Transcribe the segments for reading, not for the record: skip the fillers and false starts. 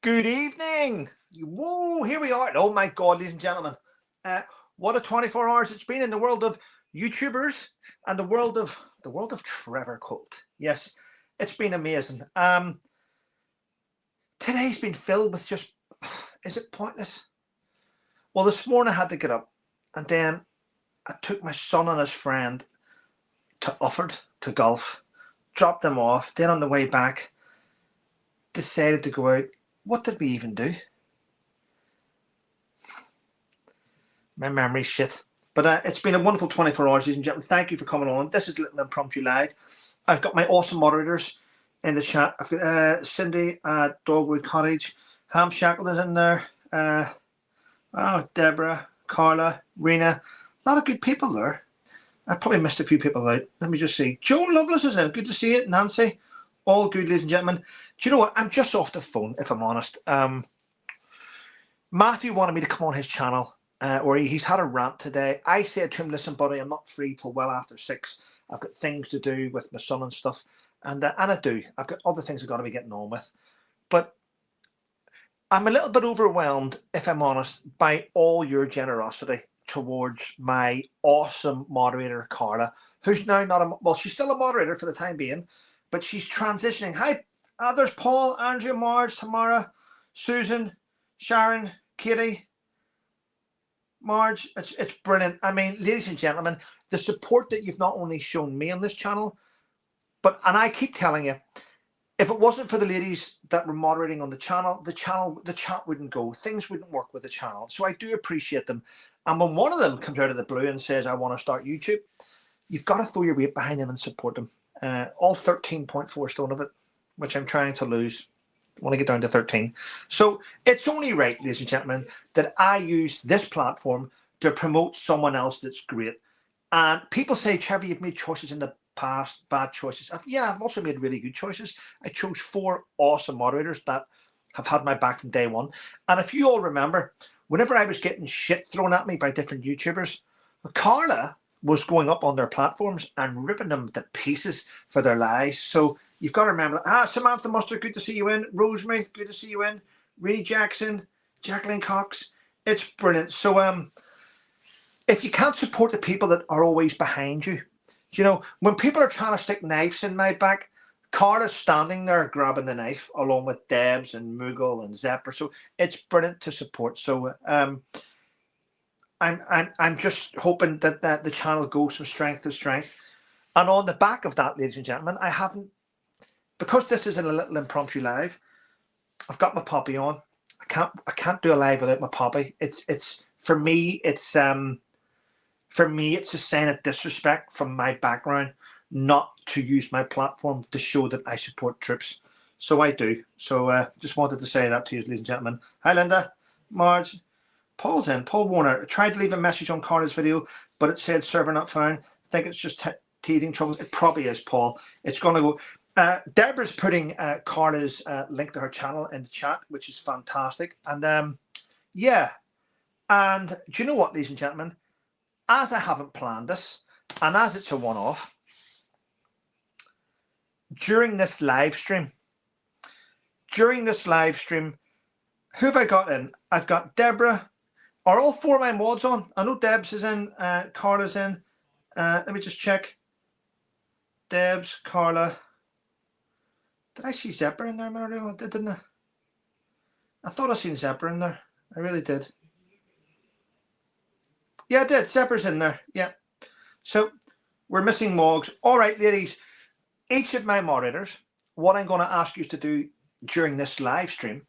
Good evening. Whoa, here we are. Oh my God, ladies and gentlemen. What a 24 hours it's been in the world of YouTubers and the world of Trevor Colt. Yes, it's been amazing. Today's been filled with just, is it pointless? Well, this morning I had to get up and then I took my son and his friend to Ufford to golf, dropped them off. Then on the way back, decided to go out. What did we even do? My memory's shit. But it's been a wonderful 24 hours, ladies and gentlemen. Thank you for coming on. This is Little Impromptu Live. I've got my awesome moderators in the chat. I've got Cindy at Dogwood Cottage. Ham Shackleton's in there. Deborah, Carla, Rena. A lot of good people there. I probably missed a few people out. Let me just see. Joan Lovelace is in. Good to see you. Nancy. All good, ladies and gentlemen. Do you know what? I'm just off the phone, if I'm honest. Matthew wanted me to come on his channel, where he's had a rant today. I said to him, listen, buddy, I'm not free till well after 6. I've got things to do with my son and stuff. And I do. I've got other things I've got to be getting on with. But I'm a little bit overwhelmed, if I'm honest, by all your generosity towards my awesome moderator, Carla, who's now not she's still a moderator for the time being, but she's transitioning. Hi, there's Paul, Andrea, Marge, Tamara, Susan, Sharon, Katie, Marge. It's brilliant. I mean, ladies and gentlemen, the support that you've not only shown me on this channel, and I keep telling you, if it wasn't for the ladies that were moderating on the chat wouldn't go. Things wouldn't work with the channel. So I do appreciate them. And when one of them comes out of the blue and says, I want to start YouTube, you've got to throw your weight behind them and support them. All 13.4 stone of it, which I'm trying to lose. I want to get down to 13. So it's only right, ladies and gentlemen, that I use this platform to promote someone else that's great. And people say, Trevor, you've made choices in the past, bad choices. I've also made really good choices. I chose 4 awesome moderators that have had my back from day one. And if you all remember, whenever I was getting shit thrown at me by different YouTubers, Carla was going up on their platforms and ripping them to pieces for their lies. So you've got to remember that. Samantha Mustard, good to see you in. Rosemary, good to see you in. Renee Jackson, Jacqueline Cox. It's brilliant. So if you can't support the people that are always behind you, you know, when people are trying to stick knives in my back, Carla's standing there grabbing the knife along with Debs and Moogle and Zepper. So it's brilliant to support. So I'm just hoping that the channel goes from strength to strength. And on the back of that, ladies and gentlemen, I haven't, because this is in a Little Impromptu Live, I've got my poppy on. I can't do a live without my poppy. It's for me, it's a sign of disrespect from my background not to use my platform to show that I support troops. So I do. So just wanted to say that to you, ladies and gentlemen. Hi, Linda, Marge, Paul's in. Paul Warner. I tried to leave a message on Carla's video, but it said server not found. I think it's just teething troubles. It probably is, Paul. It's going to go. Deborah's putting Carla's link to her channel in the chat, which is fantastic. And yeah. And do you know what, ladies and gentlemen? As I haven't planned this, and as it's a one-off, during this live stream, who have I got in? I've got Deborah. Are all 4 of my mods on? I know Debs is in, Carla's in. Let me just check. Debs, Carla. Did I see Zepper in there, Mario? I didn't I? I thought I seen Zepper in there. I really did. Yeah, I did. Zepper's in there. Yeah. So we're missing Moggs. All right, ladies. Each of my moderators, what I'm going to ask you to do during this live stream,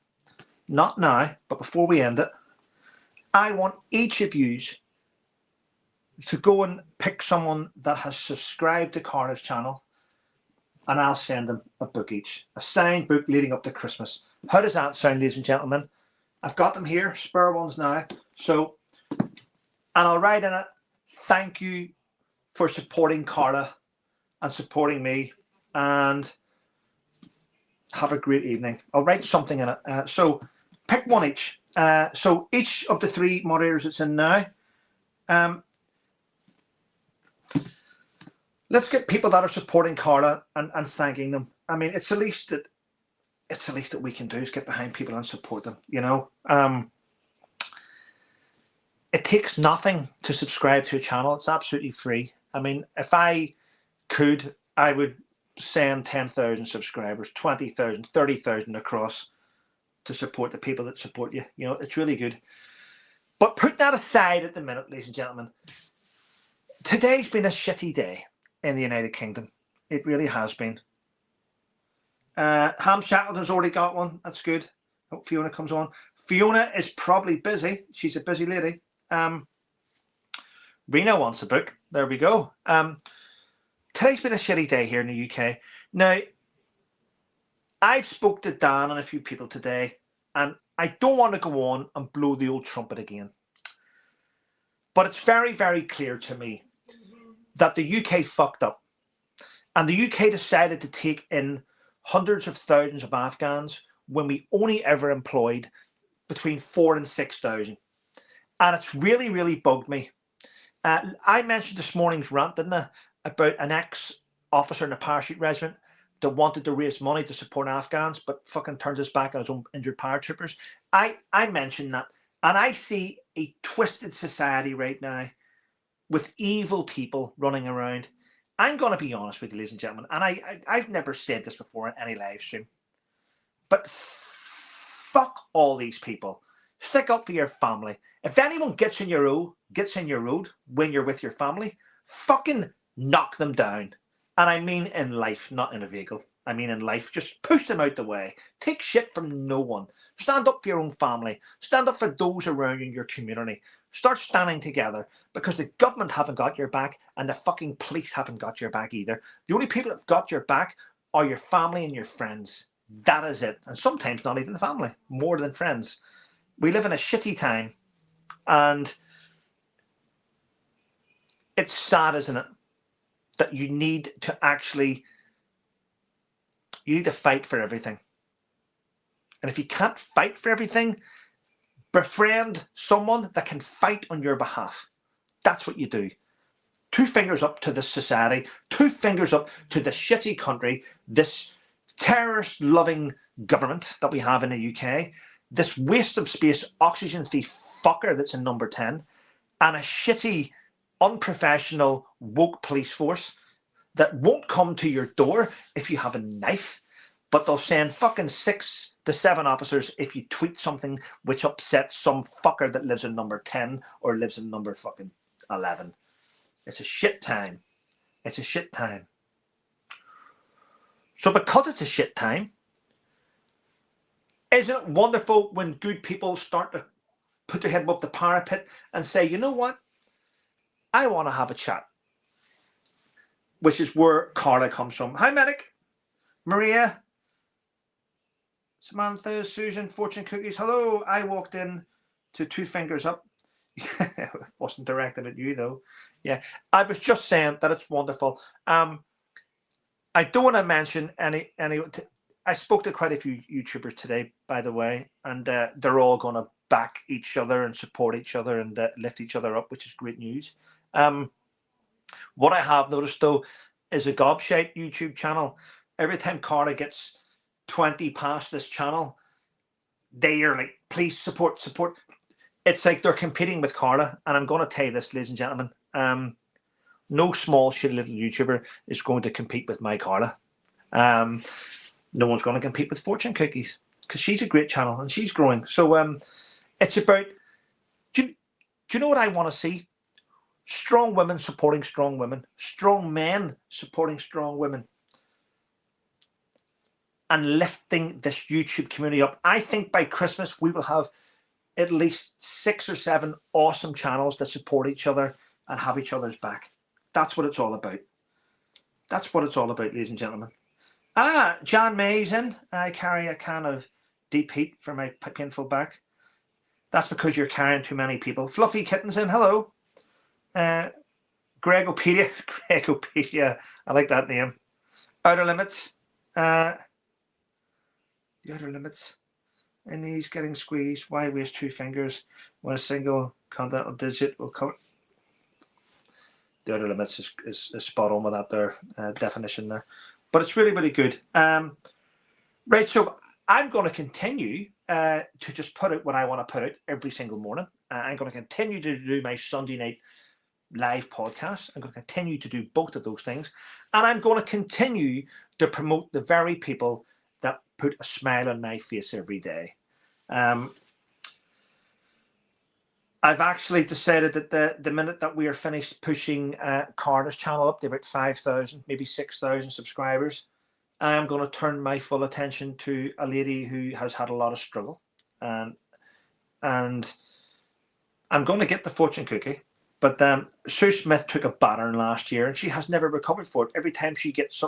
not now, but before we end it, I want each of you to go and pick someone that has subscribed to Carla's channel, and I'll send them a book each, a signed book leading up to Christmas. How does that sound, ladies and gentlemen? I've got them here, spare ones now. So, and I'll write in it, thank you for supporting Carla and supporting me, and have a great evening. I'll write something in it. So pick one each. So each of the 3 moderators that's in now, let's get people that are supporting Carla and thanking them. I mean, it's the least that it's the least that we can do is get behind people and support them, you know. It takes nothing to subscribe to a channel. It's absolutely free. I mean, if I could, I would send 10,000 subscribers, 20,000, 30,000 across to support the people that support you. You know, it's really good. But put that aside at the minute, ladies and gentlemen. Today's been a shitty day in the United Kingdom. It really has been. Ham Shackled has already got one. That's good. Hope Fiona comes on. Fiona is probably busy. She's a busy lady. Rena wants a book. There we go. Today's been a shitty day here in the UK. Now, I've spoke to Dan and a few people today, and I don't want to go on and blow the old trumpet again. But it's very, very clear to me that the UK fucked up. And the UK decided to take in hundreds of thousands of Afghans when we only ever employed between 4,000 and 6,000. And it's really, really bugged me. I mentioned this morning's rant, didn't I, about an ex-officer in a parachute regiment that wanted to raise money to support Afghans, but fucking turned his back on his own injured paratroopers. I mentioned that. And I see a twisted society right now with evil people running around. I'm going to be honest with you, ladies and gentlemen, and I've never said this before in any live stream, but fuck all these people. Stick up for your family. If anyone gets in your road when you're with your family, fucking knock them down. And I mean in life, not in a vehicle. I mean in life. Just push them out the way. Take shit from no one. Stand up for your own family. Stand up for those around you in your community. Start standing together, because the government haven't got your back and the fucking police haven't got your back either. The only people that have got your back are your family and your friends. That is it. And sometimes not even family, more than friends. We live in a shitty time, and it's sad, isn't it, that you need to fight for everything. And if you can't fight for everything, befriend someone that can fight on your behalf. That's what you do. 2 fingers up to this society, 2 fingers up to this shitty country, this terrorist-loving government that we have in the UK, this waste of space, oxygen thief fucker that's in number 10, and a shitty, unprofessional, woke police force that won't come to your door if you have a knife, but they'll send fucking 6 to 7 officers if you tweet something which upsets some fucker that lives in number 10 or lives in number fucking 11. It's a shit time. It's a shit time. So because it's a shit time, isn't it wonderful when good people start to put their head above the parapet and say, you know what? I want to have a chat. Which is where Carla comes from. Hi, Medic. Maria. Samantha, Susan, Fortune Cookies. Hello. I walked in to 2 fingers up. It wasn't directed at you, though. Yeah. I was just saying that it's wonderful. I don't want to mention any. I spoke to quite a few YouTubers today, by the way, and they're all going to back each other and support each other and lift each other up, which is great news. What I have noticed, though, is a gobshite YouTube channel. Every time Carla gets 20 past this channel, they are like, please support. It's like they're competing with Carla. And I'm going to tell you this, ladies and gentlemen. No small shit little YouTuber is going to compete with my Carla. No one's going to compete with Fortune Cookies, because she's a great channel and she's growing. So it's about, do you know what I want to see? Strong women supporting strong women, strong men supporting strong women, and lifting this YouTube community up. I think by Christmas we will have at least 6 or 7 awesome channels that support each other and have each other's back. That's what it's all about. That's what it's all about, ladies and gentlemen. John May's in. I carry a can of deep heat for my painful back. That's because you're carrying too many people. Fluffy Kitten's in. Hello. Gregopedia. Gregopedia. I like that name. Outer Limits. The Outer Limits. And he's getting squeezed. Why waste 2 fingers when a single continental digit will cover? The Outer Limits is spot on with that there definition there. But it's really, really good. Right, so I'm going to continue to just put out what I want to put out every single morning. I'm going to continue to do my Sunday night live podcast. I'm going to continue to do both of those things. And I'm going to continue to promote the very people that put a smile on my face every day. I've actually decided that the minute that we are finished pushing Carla's channel up to about 5,000, maybe 6,000 subscribers, I'm going to turn my full attention to a lady who has had a lot of struggle. And I'm going to get the fortune cookie. But Sue Smith took a battering last year, and she has never recovered for it. Every time she gets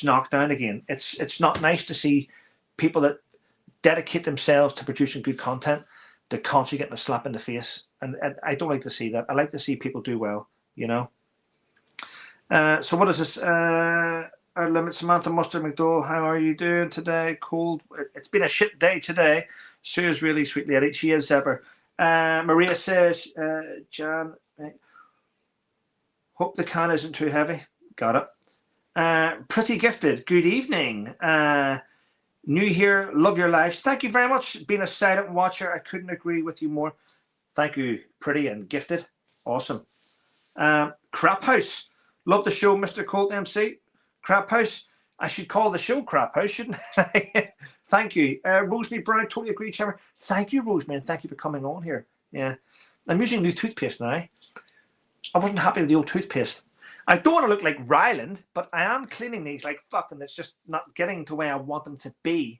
knocked down again. It's not nice to see people that dedicate themselves to producing good content to constantly getting a slap in the face. And I don't like to see that. I like to see people do well, you know. So what is this? Our limit, Samantha Mustard McDowell, how are you doing today? Cold. It's been a shit day today. Sue is really sweet lady. She is Zephyr. Maria says, Jan, hope the can isn't too heavy. Got it. Pretty Gifted, good evening. New here, love your lives. Thank you very much. Being a silent watcher, I couldn't agree with you more. Thank you, Pretty and Gifted. Awesome. Crap House, love the show, Mr. Colt MC. Crap House, I should call the show Crap House, shouldn't I? Thank you. Rosemary Brown, totally agree, Trevor. Thank you, Rosemary, and thank you for coming on here. Yeah. I'm using new toothpaste now. I wasn't happy with the old toothpaste. I don't want to look like Ryland, but I am cleaning these like fuck, and it's just not getting to where I want them to be.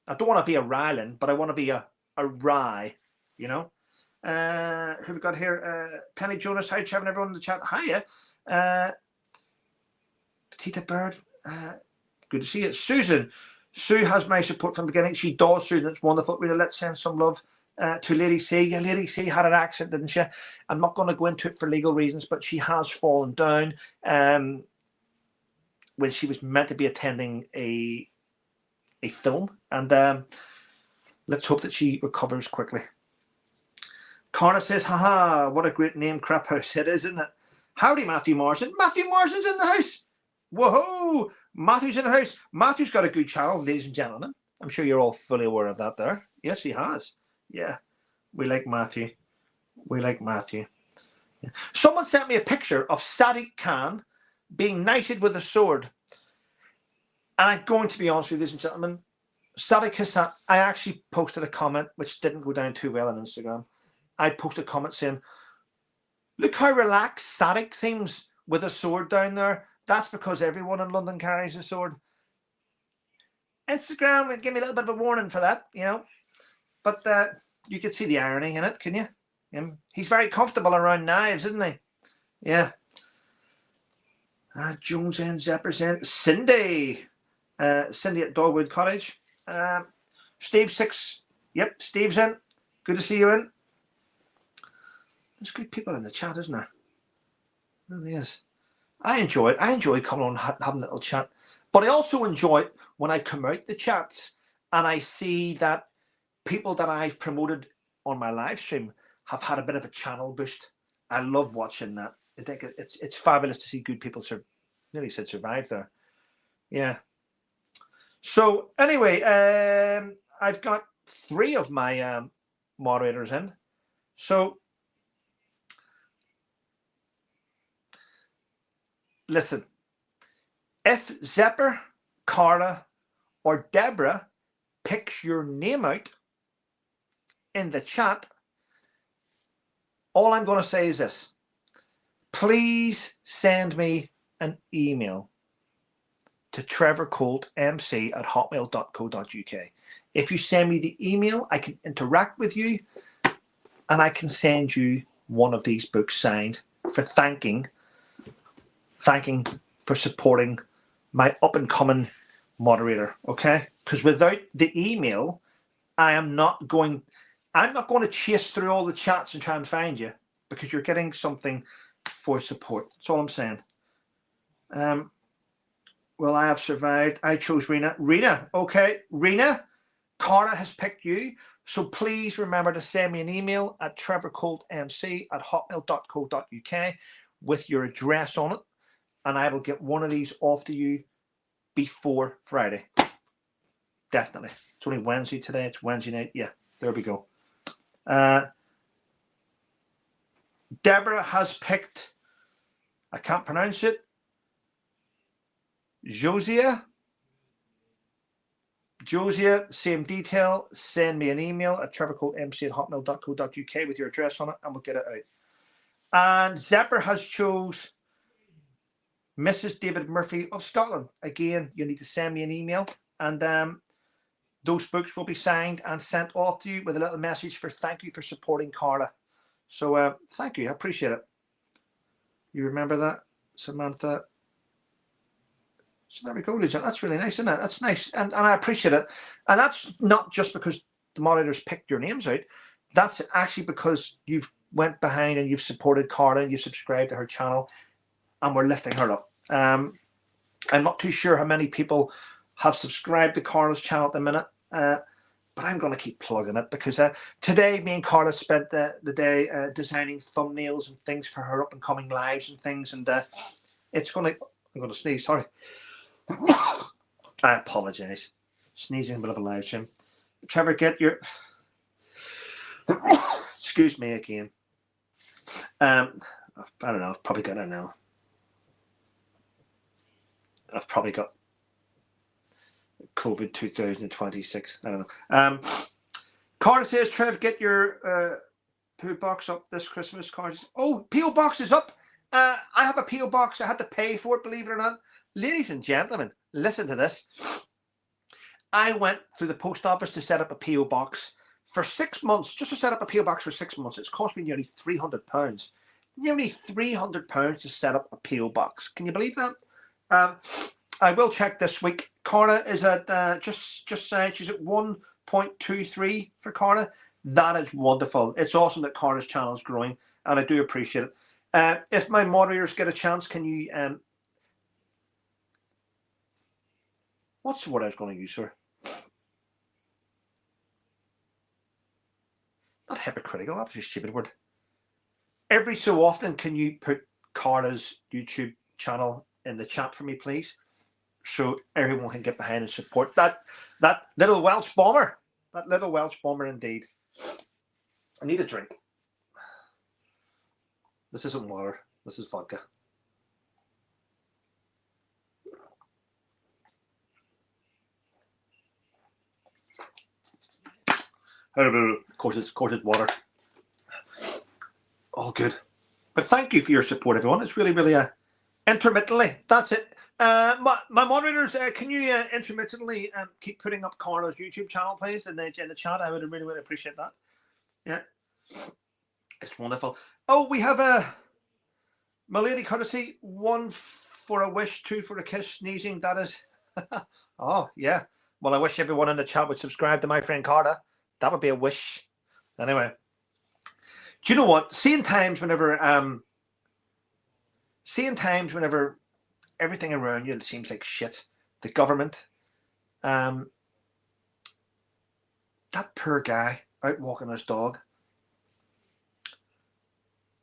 I don't want to be a Ryland, but I want to be a Rye, you know? Who we got here? Penny Jonas, hi, Trevor, and everyone in the chat. Hiya. Petita Bird, good to see you. Susan. Sue has my support from the beginning. She does, Susan. It's wonderful. Really, let's send some love to Lady C. Yeah, Lady C had an accident, didn't she? I'm not going to go into it for legal reasons, but she has fallen down when she was meant to be attending a film. And let's hope that she recovers quickly. Carla says, haha, what a great name, Crap House. It is, isn't it? Howdy, Matthew Morrison. Matthew Morrison's in the house. Whoa, Matthew's in the house. Matthew's got a good channel, ladies and gentlemen. I'm sure you're all fully aware of that there. Yes, he has. Yeah, we like Matthew. We like Matthew. Yeah. Someone sent me a picture of Sadiq Khan being knighted with a sword. And I'm going to be honest with you, ladies and gentlemen. Sadiq Hassan, I actually posted a comment which didn't go down too well on Instagram. I posted a comment saying, look how relaxed Sadiq seems with a sword down there. That's because everyone in London carries a sword. Instagram would give me a little bit of a warning for that, you know. But you could see the irony in it, can you? He's very comfortable around knives, isn't he? Yeah. Jones and Zeppers and Cindy. Cindy at Dogwood Cottage. Steve 6. Yep, Steve's in. Good to see you in. There's good people in the chat, isn't there? It really is. I enjoy it. I enjoy coming on having a little chat. But I also enjoy it when I come out the chats and I see that people that I've promoted on my live stream have had a bit of a channel boost. I love watching that. I think it's fabulous to see good people nearly said survive there. Yeah. So anyway, I've got 3 of my moderators in. So listen, if Zepper, Carla, or Deborah picks your name out in the chat, all I'm going to say is this. Please send me an email to trevorcoltmc@hotmail.co.uk. If you send me the email, I can interact with you and I can send you one of these books signed for thanking for supporting my up-and-coming moderator, okay? Because without the email, I'm not going to chase through all the chats and try and find you, because you're getting something for support. That's all I'm saying. Well, I have survived. I chose Rena. Rena, okay. Rena, Carla has picked you. So please remember to send me an email at trevorcoltmc@hotmail.co.uk with your address on it, and I will get one of these off to you before Friday. Definitely. It's only Wednesday today. It's Wednesday night. Yeah, there we go. Deborah has picked, I can't pronounce it, Josia, same detail. Send me an email at trevorcoltemc@hotmail.co.uk with your address on it, and we'll get it out. And Zephyr has chose Mrs. David Murphy of Scotland. Again, you need to send me an email, and those books will be signed and sent off to you with a little message for thank you for supporting Carla. So thank you. I appreciate it. You remember that, Samantha? So there we go, Legend. That's really nice, isn't it? That's nice. And I appreciate it. And that's not just because the moderators picked your names out. That's actually because you've went behind and you've supported Carla and you've subscribed to her channel, and we're lifting her up. I'm not too sure how many people have subscribed to Carla's channel at the minute, but I'm going to keep plugging it because today me and Carla spent the day designing thumbnails and things for her up and coming lives and things, and it's going to, I'm going to sneeze, sorry. I apologize. Sneezing in the middle of a live stream. Trevor, get your excuse me again. I don't know, I've probably got it now. I've probably got COVID 2026. I don't know. Carter says, Trev, get your PO box up this Christmas. Carter says, oh, PO box is up. I have a PO box. I had to pay for it, believe it or not. Ladies and gentlemen, listen to this. I went through the post office to set up a PO box for 6 months. Just to set up a PO box for 6 months, it's cost me nearly £300. Nearly £300 to set up a PO box. Can you believe that? I will check this week. Carla is at just saying she's at 1.23 for Carla. That is wonderful. It's awesome that Carla's channel is growing, and I do appreciate it. If my moderators get a chance, can you what's the word I was going to use, sir? Not hypocritical. That was a stupid word. Every so often, can you put Carla's YouTube channel in the chat for me, please? So everyone can get behind and support that little Welsh bomber. That little Welsh bomber indeed. I need a drink. This isn't water. This is vodka. Of course it's water. All good. But thank you for your support, everyone. It's really, really intermittently. That's it. My moderators, can you intermittently keep putting up Carla's YouTube channel, please, in the chat? I would really, really appreciate that. Yeah, it's wonderful. Oh, we have my lady courtesy, 1 for a wish, 2 for a kiss, sneezing. That is, oh yeah. Well, I wish everyone in the chat would subscribe to my friend Carla. That would be a wish. Anyway, do you know what? Seeing times whenever everything around you, it seems like shit. The government, that poor guy out walking his dog,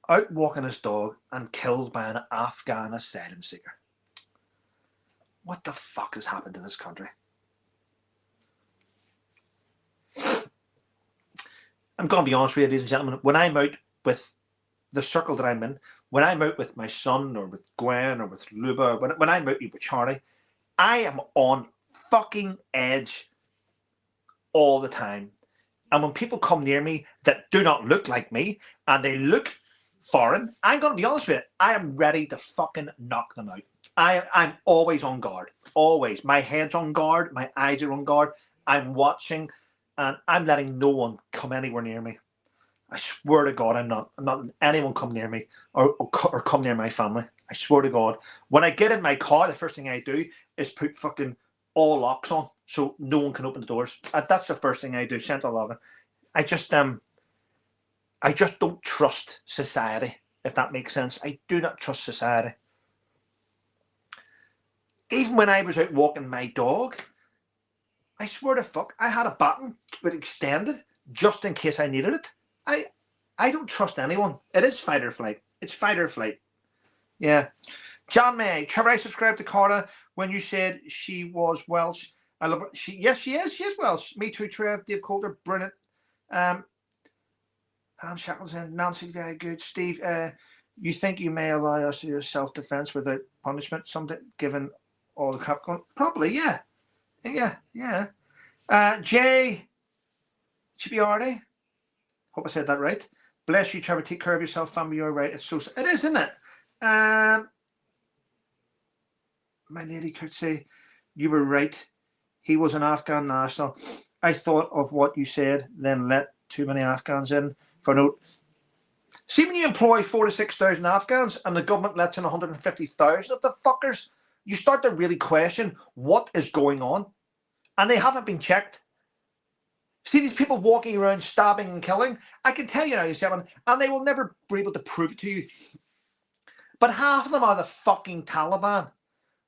and killed by an Afghan asylum seeker. What the fuck has happened to this country? I'm going to be honest with you, ladies and gentlemen. When I'm out with the circle that I'm in, when I'm out with my son or with Gwen or with Luba, when I'm out with Charlie, I am on fucking edge all the time. And when people come near me that do not look like me and they look foreign, I'm going to be honest with you, I am ready to fucking knock them out. I'm always on guard. Always. My head's on guard. My eyes are on guard. I'm watching, and I'm letting no one come anywhere near me. I swear to God, I'm not letting anyone come near me or come near my family. I swear to God. When I get in my car, the first thing I do is put fucking all locks on so no one can open the doors. That's the first thing I do. Central locking. I just don't trust society, if that makes sense. I do not trust society. Even when I was out walking my dog, I swear to fuck, I had a button with extended just in case I needed it. I don't trust anyone. It is fight or flight. It's fight or flight. Yeah. John May, Trevor, I subscribed to Carla when you said she was Welsh. I love her. Yes, she is. She is well. Me too, Trev. Dave Coulter, brilliant. Ham Shackleton, Nancy, very good. Steve, you think you may allow us to use self-defense without punishment? Something given all the crap going. Probably, yeah. Jay Chibiardi. Hope I said that right. Bless you, Trevor. Take care of yourself, family. You're right. It is, isn't it? My lady could say, you were right. He was an Afghan national. I thought of what you said, then let too many Afghans in for no. See, when you employ 4,000 to 6,000 Afghans and the government lets in 150,000 of the fuckers, you start to really question what is going on. And they haven't been checked. See these people walking around stabbing and killing? I can tell you now, gentlemen, and they will never be able to prove it to you. But half of them are the fucking Taliban.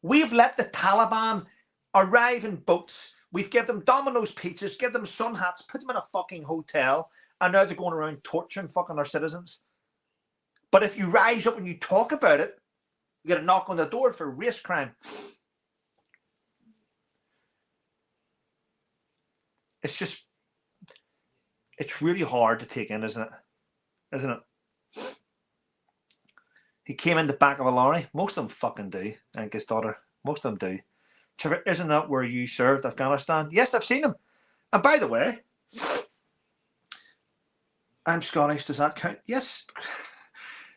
We've let the Taliban arrive in boats. We've given them Domino's pizzas, give them sun hats, put them in a fucking hotel, and now they're going around torturing fucking our citizens. But if you rise up and you talk about it, you get a knock on the door for race crime. It's just, it's really hard to take in, isn't it? Isn't it? He came in the back of a lorry. Most of them fucking do. And his daughter. Most of them do. Trevor, isn't that where you served Afghanistan? Yes, I've seen them. And by the way, I'm Scottish. Does that count? Yes.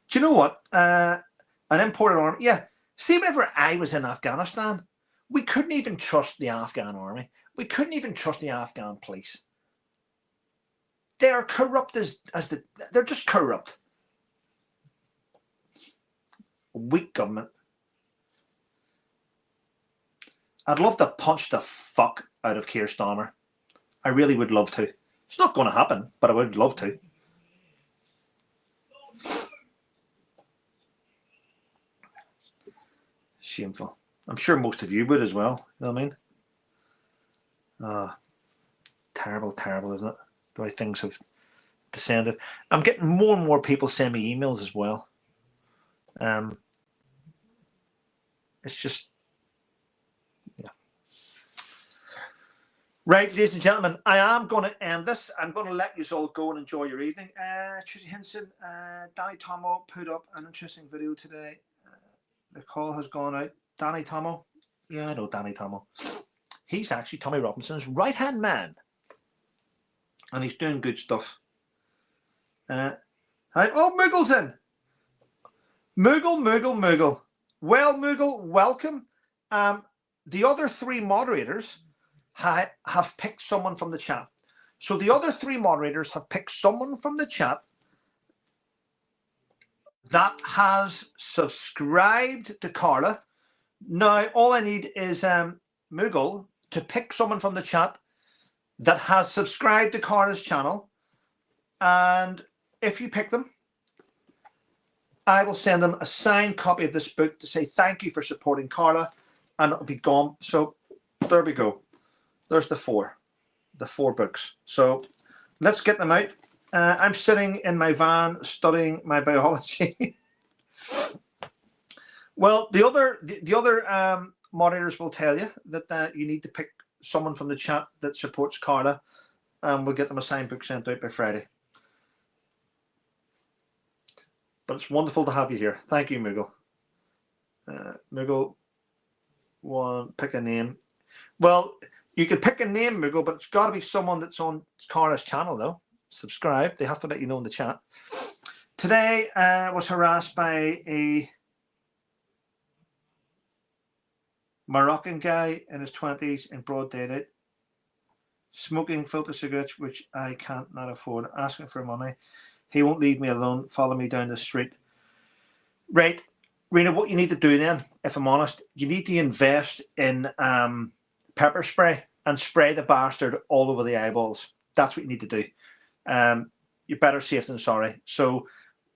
Do you know what? An imported army. Yeah. See, whenever I was in Afghanistan, we couldn't even trust the Afghan army. We couldn't even trust the Afghan police. They are corrupt they're just corrupt. Weak government. I'd love to punch the fuck out of Keir Starmer. I really would love to. It's not going to happen, but I would love to. Shameful. I'm sure most of you would as well. You know what I mean? Terrible, terrible, isn't it? The way things have descended. I'm getting more and more people send me emails as well. It's just, yeah. Right, ladies and gentlemen, I am going to end this. I'm going to let you all go and enjoy your evening. Tracy Hinson, Danny Tomo put up an interesting video today. The call has gone out. Danny Tomo. Yeah, I know Danny Tomo. He's actually Tommy Robinson's right-hand man. And he's doing good stuff. Hi. Oh, Moogle's in. Moogle. Well, Moogle, welcome. The other three moderators have picked someone from the chat. So the other three moderators have picked someone from the chat that has subscribed to Carla. Now, all I need is Moogle to pick someone from the chat that has subscribed to Carla's channel. And if you pick them, I will send them a signed copy of this book to say thank you for supporting Carla, and it'll be gone. So there we go. There's the four books. So let's get them out. I'm sitting in my van studying my biology. Well, the other moderators will tell you that you need to pick someone from the chat that supports Carla, and we'll get them a signed book sent out by Friday. But it's wonderful to have you here. Thank you, Moogle. Moogle, pick a name. Well, you can pick a name, Moogle, but it's got to be someone that's on Carla's channel, though. Subscribe. They have to let you know in the chat. Today, was harassed by a Moroccan guy in his 20s in broad daylight, smoking filter cigarettes, which I can't not afford, asking for money. He won't leave me alone. Follow me down the street. Right, Rena, what you need to do then, if I'm honest, you need to invest in pepper spray and spray the bastard all over the eyeballs. That's what you need to do. You're better safe than sorry. So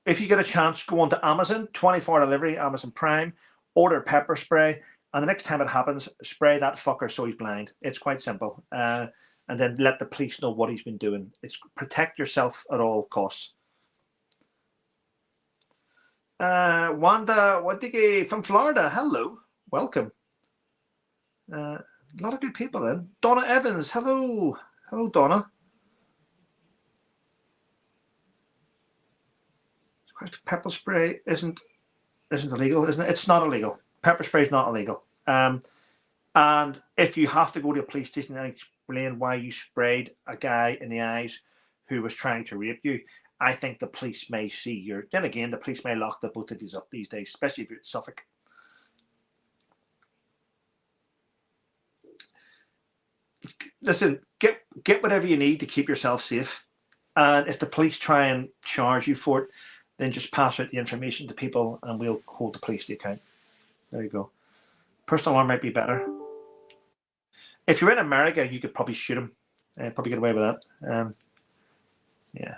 if you get a chance, go on to Amazon, 24-hour delivery, Amazon Prime, order pepper spray, and the next time it happens, spray that fucker so he's blind. It's quite simple. And then let the police know what he's been doing. It's protect yourself at all costs. Wanda Wadigi from Florida. Hello. Welcome. A lot of good people in. Donna Evans, hello. Hello, Donna. Pepper spray isn't illegal, isn't it? It's not illegal. Pepper spray is not illegal. And if you have to go to a police station and explain why you sprayed a guy in the eyes who was trying to rape you, I think the police may see your. Then again, the police may lock the both of these up these days, especially if you're at Suffolk. Listen, get whatever you need to keep yourself safe. And if the police try and charge you for it, then just pass out the information to people and we'll hold the police to account. There you go. Personal alarm might be better. If you're in America, you could probably shoot him. Probably get away with that. Yeah.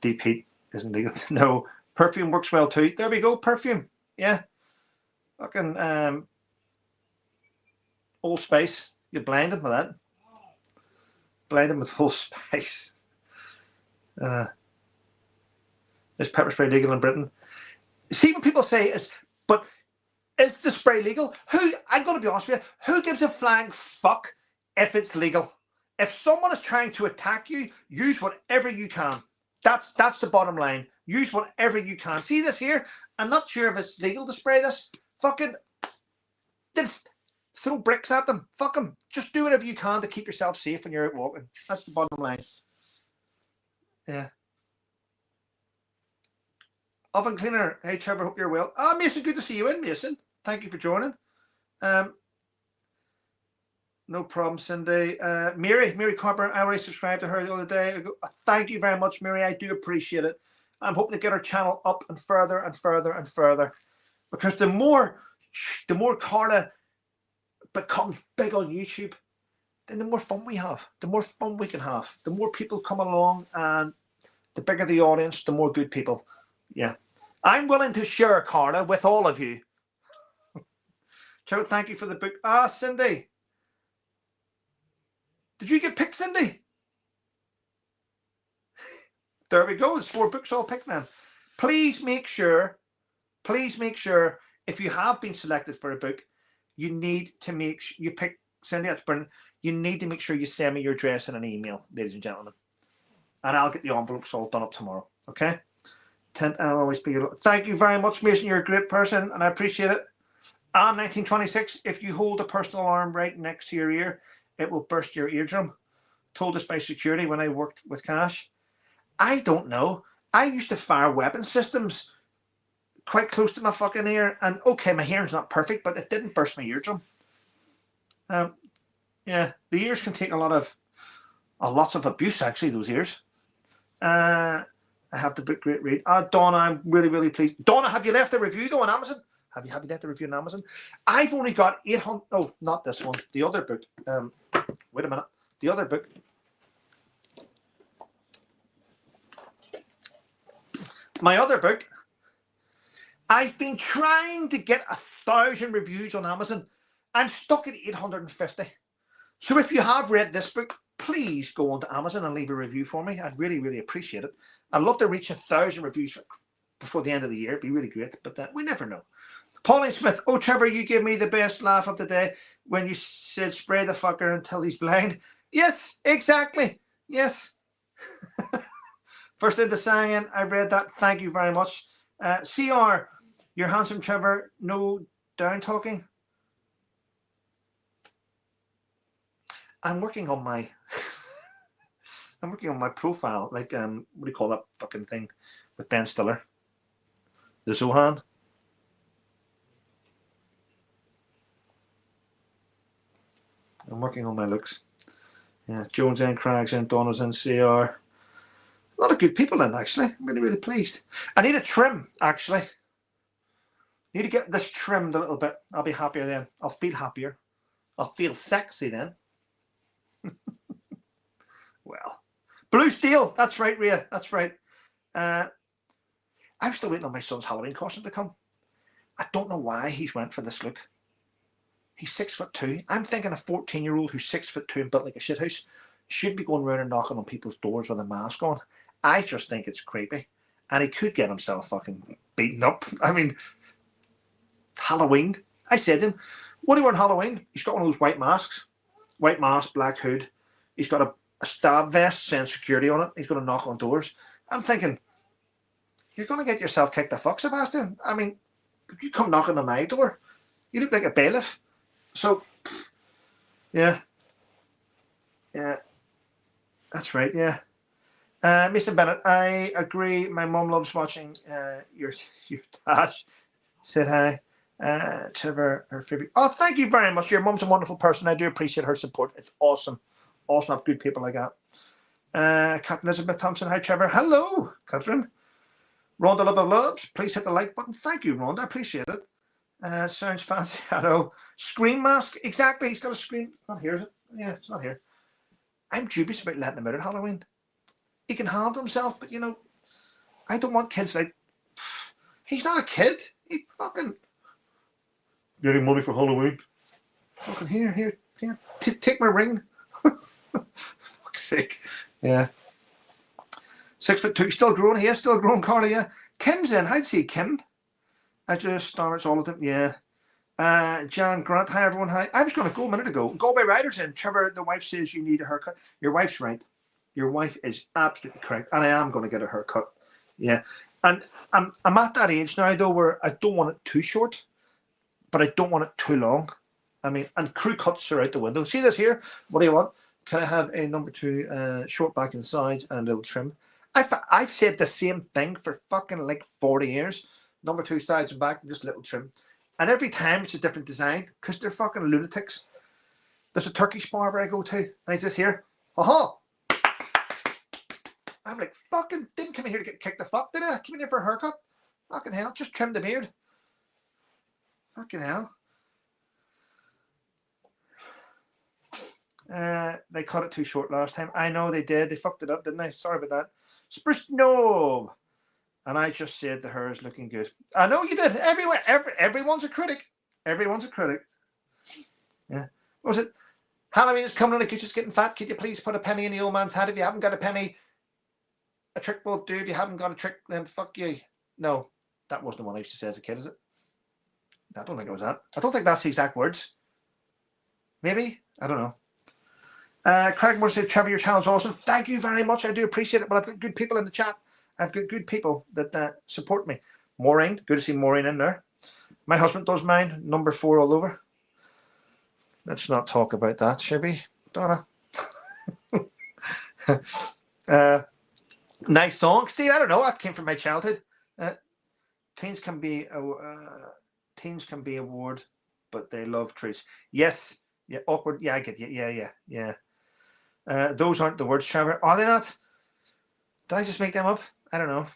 Deep heat isn't legal. No. Perfume works well too. There we go. Perfume. Yeah. Fucking Old Spice. You blind him with that. Blind him with Old Spice. Is pepper spray legal in Britain? See what people say is, but is the spray legal? I'm going to be honest with you, who gives a flying fuck if it's legal? If someone is trying to attack you, use whatever you can. That's the bottom line. Use whatever you can. See this here? I'm not sure if it's legal to spray this. Fucking just throw bricks at them. Fuck them. Just do whatever you can to keep yourself safe when you're out walking. That's the bottom line. Yeah. Oven cleaner. Hey Trevor, hope you're well. Mason, good to see you in, Mason. Thank you for joining. No problem, Cindy. Mary Carper, I already subscribed to her the other day. Thank you very much, Mary. I do appreciate it. I'm hoping to get our channel up and further and further and further. Because the more Carla becomes big on YouTube, then the more fun we have. The more fun we can have. The more people come along and the bigger the audience, the more good people. Yeah. I'm willing to share, Carla, with all of you. Thank you for the book. Cindy. Did you get picked, Cindy? There we go. There's 4 books all picked then. Please make sure, if you have been selected for a book, you need to make sure you pick Cindy. That's brilliant. You need to make sure you send me your address in an email, ladies and gentlemen. And I'll get the envelopes all done up tomorrow. Okay? I'll always be. Thank you very much, Mason. You're a great person, and I appreciate it. And 1926, if you hold a personal alarm right next to your ear, it will burst your eardrum. Told us by security when I worked with Cash. I don't know. I used to fire weapon systems quite close to my fucking ear, and okay, my hearing's not perfect, but it didn't burst my eardrum. Yeah, the ears can take lots of abuse, actually, those ears. I have the book, great read. Donna, I'm really, really pleased. Donna, have you left a review though on Amazon? Have you left a review on Amazon? I've only got 800. Oh, not this one. The other book. Wait a minute. The other book. My other book. I've been trying to get 1,000 reviews on Amazon. I'm stuck at 850. So if you have read this book, please go onto Amazon and leave a review for me. I'd really, really appreciate it. I'd love to reach 1,000 reviews before the end of the year. It'd be really great, but we never know. Pauline Smith, oh, Trevor, you gave me the best laugh of the day when you said spray the fucker until he's blind. Yes, exactly. Yes. First into singing, I read that. Thank you very much. CR, you're handsome, Trevor. No down talking. I'm working on my profile, like what do you call that fucking thing with Ben Stiller? The Zohan. I'm working on my looks. Yeah, Jones and Craigs and Donald's and CR. A lot of good people in, actually. I'm really, really pleased. I need a trim, actually. Need to get this trimmed a little bit. I'll be happier then. I'll feel happier. I'll feel sexy then. Well, Blue Steel. That's right, Rhea. That's right. I'm still waiting on my son's Halloween costume to come. I don't know why he's went for this look. He's 6'2". I'm thinking a 14-year-old who's 6'2" and built like a shithouse should be going around and knocking on people's doors with a mask on. I just think it's creepy. And he could get himself fucking beaten up. I mean, Halloween. I said to him, What do you wear on Halloween? He's got one of those white masks. White mask, black hood. He's got a stab vest saying security on it. He's going to knock on doors. I'm thinking, you're going to get yourself kicked the fuck, Sebastian. I mean, if you come knocking on my door, you look like a bailiff. So, yeah. Yeah. That's right, yeah. Mr. Bennett, I agree. My mum loves watching your Dash. Said hi. Trevor, her favorite. Oh, thank you very much. Your mum's a wonderful person. I do appreciate her support. It's awesome. Awesome to have good people like that. Captain Elizabeth Thompson. Hi, Trevor. Hello, Catherine. Rhonda Love of Loves. Please hit the like button. Thank you, Rhonda. I appreciate it. Sounds fancy. Hello. Screen mask. Exactly. He's got a screen. Not here, is it? Yeah, it's not here. I'm dubious about letting him out at Halloween. He can handle himself, but you know, I don't want kids like. He's not a kid. He fucking getting money for Halloween. Fucking here. Take my ring. Fuck's sake. Yeah. 6'2", still growing. He is still growing, Carla. Yeah. Kim's in. I'd see Kim. I just starts all of them. Yeah. Jan Grant. Hi everyone. Hi. I was going to go a minute ago. Galway Riders in. Trevor, the wife says you need a haircut. Your wife's right. Your wife is absolutely correct, and I am going to get a haircut. Yeah, and I'm at that age now though where I don't want it too short, but I don't want it too long. I mean, and crew cuts are out the window. See this here? What do you want? Can I have a number 2 short back and sides and a little trim? I've said the same thing for fucking like 40 years. Number 2 sides and back and just a little trim, and every time it's a different design because they're fucking lunatics. There's a Turkish barber I go to, and he's just here. Aha! I'm like, fucking didn't come in here to get kicked the fuck, did I? Came in here for a haircut. Fucking hell, just trimmed the beard. Fucking hell. They cut it too short last time. I know they did. They fucked it up, didn't they? Sorry about that. Spruce no. And I just said the hair is looking good. I know you did. Everywhere. Everyone's a critic. Everyone's a critic. Yeah. What was it? Halloween is coming and the goose is getting fat. Could you please put a penny in the old man's hat if you haven't got a penny? A trick won't do. If you haven't got a trick, then fuck you. No, that wasn't the one I used to say as a kid, is it? I don't think it was that. I don't think that's the exact words. Maybe? I don't know. Craig Moore said, Trevor, your channel's awesome. Thank you very much. I do appreciate it. But I've got good people in the chat. I've got good people that support me. Maureen, good to see Maureen in there. My husband does mine. Number 4 all over. Let's not talk about that, shall we, Donna? Nice song, Steve. I don't know. That came from my childhood. Teens can be a ward, but they love treats. Yes. Yeah. Awkward. Yeah, I get you. Yeah. Those aren't the words, Trevor. Are they not? Did I just make them up? I don't know.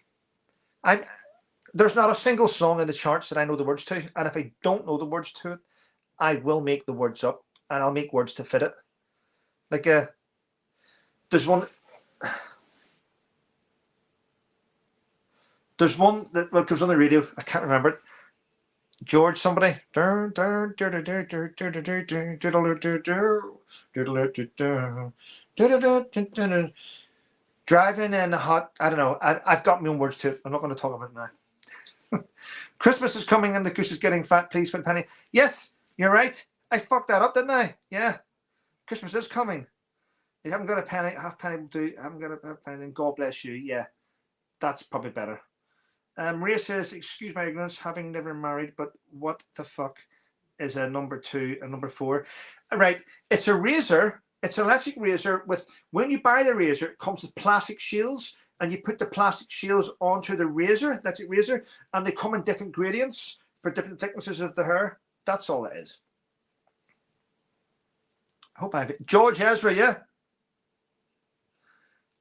There's not a single song in the charts that I know the words to, and if I don't know the words to it, I will make the words up, and I'll make words to fit it. Like there's one. There's one that comes on the radio. I can't remember it. George somebody. Driving in the hot. I don't know. I've got my own words to it. I'm not going to talk about it now. Christmas is coming and the goose is getting fat. Please put a penny. Yes, you're right. I fucked that up, didn't I? Yeah. Christmas is coming. You haven't got a penny. Half penny will do. I haven't got a penny. Then God bless you. Yeah. That's probably better. Maria says, excuse my ignorance, having never married, but what the fuck is a number 2 and number 4? Right, it's a razor. It's an electric razor with, when you buy the razor, it comes with plastic shields, and you put the plastic shields onto the razor, electric razor, and they come in different gradients for different thicknesses of the hair. That's all it is. I hope I have it. George Ezra, yeah.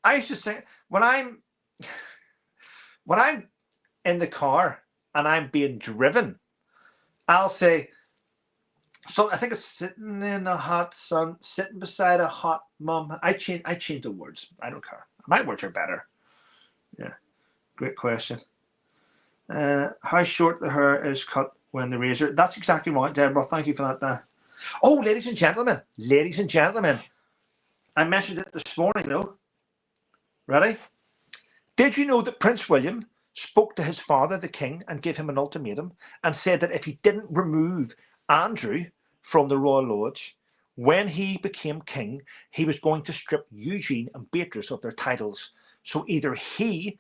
I used to say, when I'm in the car and I'm being driven, I'll say, so I think it's sitting in the hot sun, sitting beside a hot mum. I change the words. I don't care. My words are better. Yeah. Great question. How short the hair is cut when the razor. That's exactly right, Deborah. Thank you for that. Oh, ladies and gentlemen. I mentioned it this morning though. Ready? Did you know that Prince William spoke to his father, the king, and gave him an ultimatum and said that if he didn't remove Andrew from the Royal Lodge. When he became king, he was going to strip Eugene and Beatrice of their titles. So either he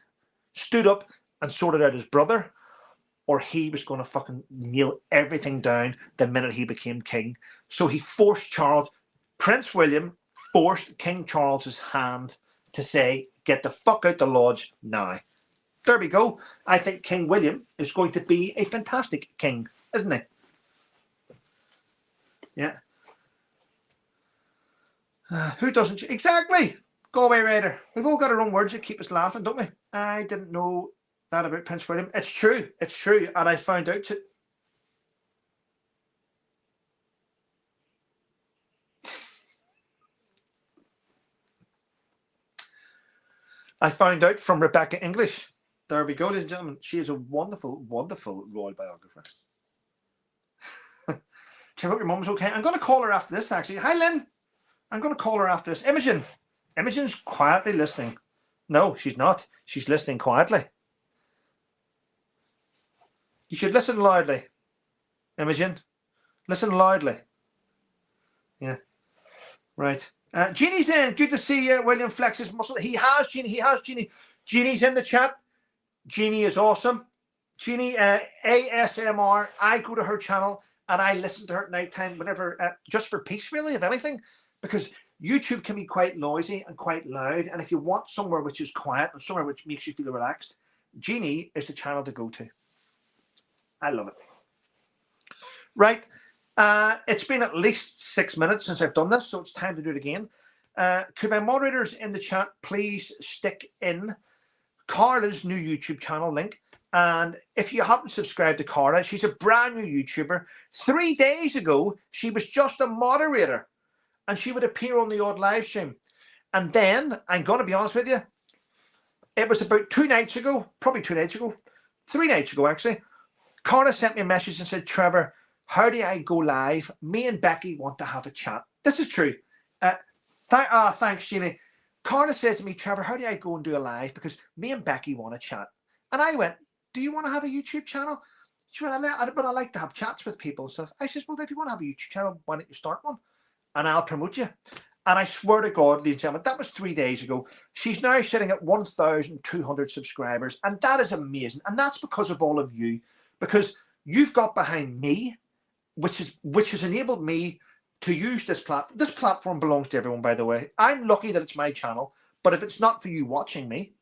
stood up and sorted out his brother, or he was going to fucking nail everything down the minute he became king. So he forced Charles, Prince William forced King Charles's hand to say, get the fuck out the lodge now. There we go. I think King William is going to be a fantastic king, isn't he? Yeah. Who doesn't? Exactly. Go away, Raider. We've all got our own words that keep us laughing, don't we? I didn't know that about Prince William. It's true. It's true. And I found out to... I found out from Rebecca English. There we go, ladies and gentlemen. She is a wonderful, wonderful royal biographer. I hope your mum's okay. I'm going to call her after this, actually. Hi, Lynn. I'm going to call her after this. Imogen. Imogen's quietly listening. No, she's not. She's listening quietly. You should listen loudly, Imogen. Listen loudly. Yeah. Right. Jeannie's in. Good to see you. William flexes muscle. He has, Jeannie. He has, Jeannie. Jeannie's in the chat. Jeannie is awesome. Jeannie, ASMR. I go to her channel and I listen to her at night time whenever, just for peace, really, if anything, because YouTube can be quite noisy and quite loud. And if you want somewhere which is quiet and somewhere which makes you feel relaxed, Jeannie is the channel to go to. I love it. Right. It's been at least 6 minutes since I've done this, so it's time to do it again. Could my moderators in the chat please stick in Carla's new YouTube channel link? And if you haven't subscribed to Carla, she's a brand new YouTuber. 3 days ago, she was just a moderator and she would appear on the odd live stream. And then, I'm going to be honest with you, it was about 2 nights ago, probably 2 nights ago, 3 nights ago actually, Carla sent me a message and said, Trevor, how do I go live? Me and Becky want to have a chat. This is true. Thanks, Jeannie. Carla said to me, Trevor, how do I go and do a live? Because me and Becky want to chat. And I went, do you want to have a YouTube channel? She went, but I like to have chats with people and stuff. I said, well, if you want to have a YouTube channel, why don't you start one? And I'll promote you. And I swear to God, ladies and gentlemen, that was 3 days ago. She's now sitting at 1,200 subscribers. And that is amazing. And that's because of all of you. Because you've got behind me, which has enabled me to use this platform. This platform belongs to everyone, by the way. I'm lucky that it's my channel. But if it's not for you watching me,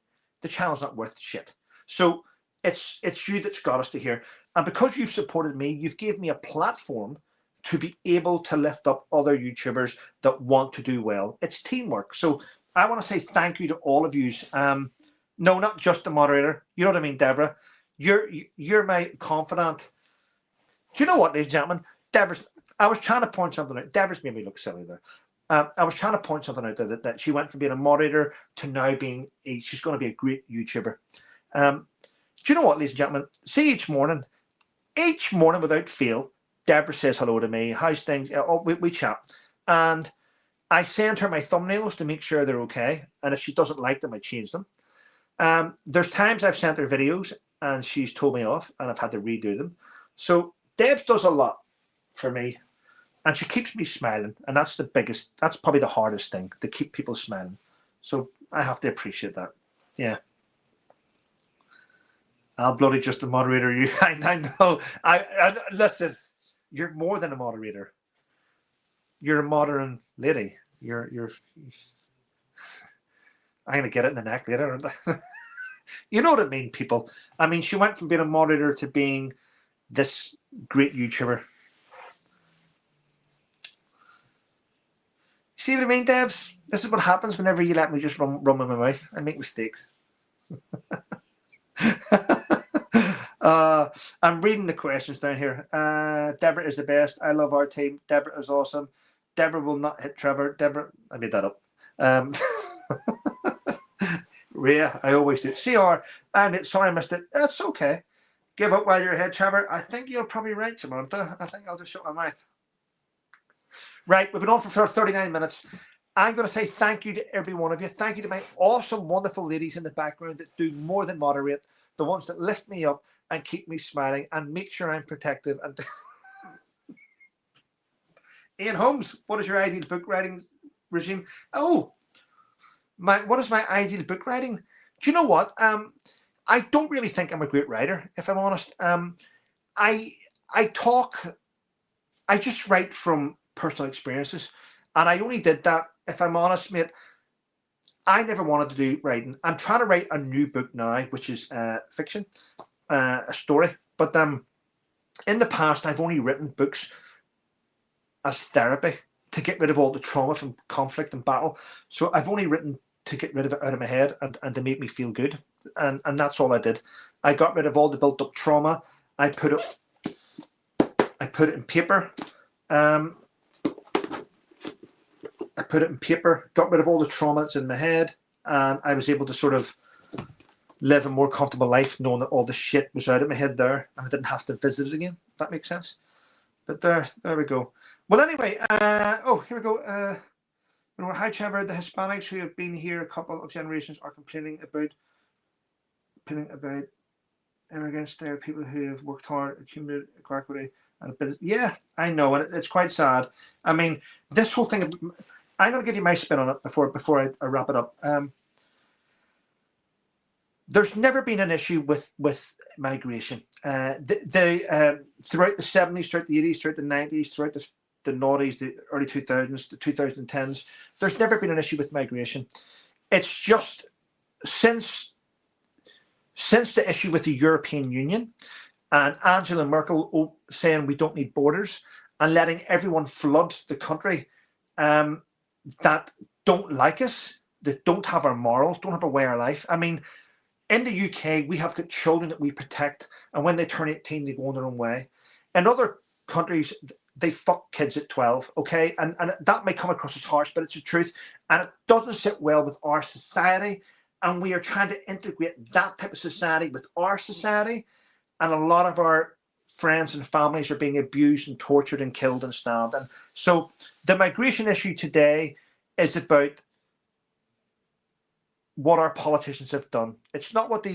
the channel's not worth shit. So it's you that's got us to here. And because you've supported me, you've given me a platform to be able to lift up other YouTubers that want to do well. It's teamwork. So I want to say thank you to all of you. No, not just the moderator. You know what I mean, Deborah? You're my confidant. Do you know what, ladies and gentlemen? I was trying to point something out. Deborah's made me look silly there. I was trying to point something out there that she went from being a moderator to now being she's going to be a great YouTuber. Do you know what, ladies and gentlemen? See, each morning without fail, Deborah says hello to me. How's things? We chat. And I send her my thumbnails to make sure they're okay. And if she doesn't like them, I change them. There's times I've sent her videos and she's told me off and I've had to redo them. So Debs does a lot for me. And she keeps me smiling. And that's that's probably the hardest thing, to keep people smiling. So I have to appreciate that. Yeah. I'll bloody just a moderator. You, I know. I listen. You're more than a moderator. You're a modern lady. You're. I'm gonna get it in the neck later, aren't I? You know what I mean, people. I mean, she went from being a moderator to being this great YouTuber. See what I mean, Debs? This is what happens whenever you let me just run with my mouth. I make mistakes. I'm reading the questions down here. Deborah is the best. I love our team. Deborah is awesome. Deborah will not hit Trevor. Deborah, I made that up. Rhea, I always do. CR, sorry I missed it. That's okay. Give up while you're ahead, Trevor. I think you're probably right, Samantha. I think I'll just shut my mouth. Right, we've been on for 39 minutes. I'm going to say thank you to every one of you. Thank you to my awesome, wonderful ladies in the background that do more than moderate, the ones that lift me up and keep me smiling and make sure I'm protected. And Ian Holmes, what is your ideal book writing regime? Oh, what is my ideal book writing? Do you know what? I don't really think I'm a great writer, if I'm honest. I just write from personal experiences, and I only did that, if I'm honest, mate. I never wanted to do writing. I'm trying to write a new book now, which is fiction, a story. But in the past, I've only written books as therapy to get rid of all the trauma from conflict and battle. So I've only written to get rid of it out of my head and to make me feel good. And that's all I did. I got rid of all the built up trauma. I put it in paper. I put it in paper, got rid of all the trauma that's in my head, and I was able to sort of live a more comfortable life knowing that all the shit was out of my head there, and I didn't have to visit it again, if that makes sense. But there we go. Well, anyway, here we go. Hi, Trevor. The Hispanics who have been here a couple of generations are complaining about immigrants. There are people who have worked hard, accumulated equity, and a bit. Yeah, I know, and it's quite sad. I mean, this whole thing. I'm going to give you my spin on it before I wrap it up. There's never been an issue with migration. Throughout the 70s, throughout the 80s, throughout the 90s, throughout the noughties, the early 2000s, the 2010s, there's never been an issue with migration. It's just since the issue with the European Union and Angela Merkel saying we don't need borders and letting everyone flood the country, that don't like us, that don't have our morals, don't have a way of life. I mean, in the UK, we have got children that we protect, and when they turn 18, they go on their own way. In other countries, they fuck kids at 12, okay? And that may come across as harsh, but it's the truth. And it doesn't sit well with our society, and we are trying to integrate that type of society with our society, and a lot of our friends and families are being abused and tortured and killed and stabbed. And so the migration issue today is about what our politicians have done. It's not what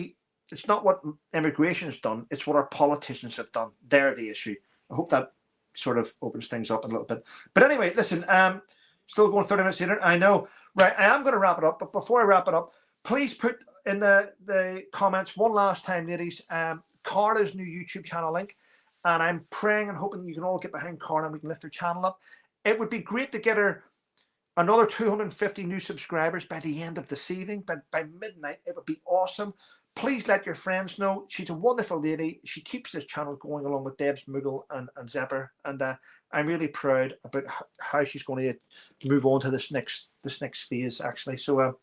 immigration has done. It's what our politicians have done. They're the issue. I hope that sort of opens things up a little bit. But anyway, listen, still going 30 minutes later. I know. Right, I am going to wrap it up. But before I wrap it up, please put in the comments one last time, ladies, Carla's new YouTube channel link. And I'm praying and hoping you can all get behind Carla and we can lift her channel up. It would be great to get her another 250 new subscribers by the end of this evening, by midnight. It would be awesome. Please let your friends know. She's a wonderful lady. She keeps this channel going along with Deb's Moogle and Zepper. And I'm really proud about how she's going to move on to this next phase, actually. So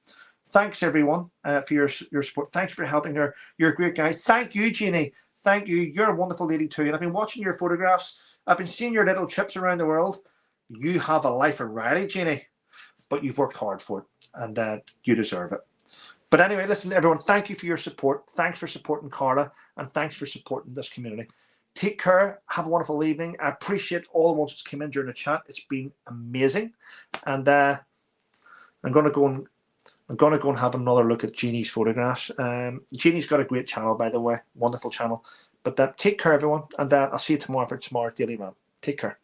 thanks, everyone, for your support. Thank you for helping her. You're a great guy. Thank you, Jeannie. Thank you. You're a wonderful lady, too. And I've been watching your photographs. I've been seeing your little trips around the world. You have a life of Riley, Jeannie. But you've worked hard for it, and you deserve it. But anyway, listen, everyone, thank you for your support. Thanks for supporting Carla, and thanks for supporting this community. Take care. Have a wonderful evening. I appreciate all the ones that came in during the chat. It's been amazing. And I'm going to go and have another look at Jeannie's photographs. Jeannie's got a great channel, by the way. Wonderful channel. But take care, everyone. And I'll see you tomorrow for Tomorrow Daily Rant. Take care.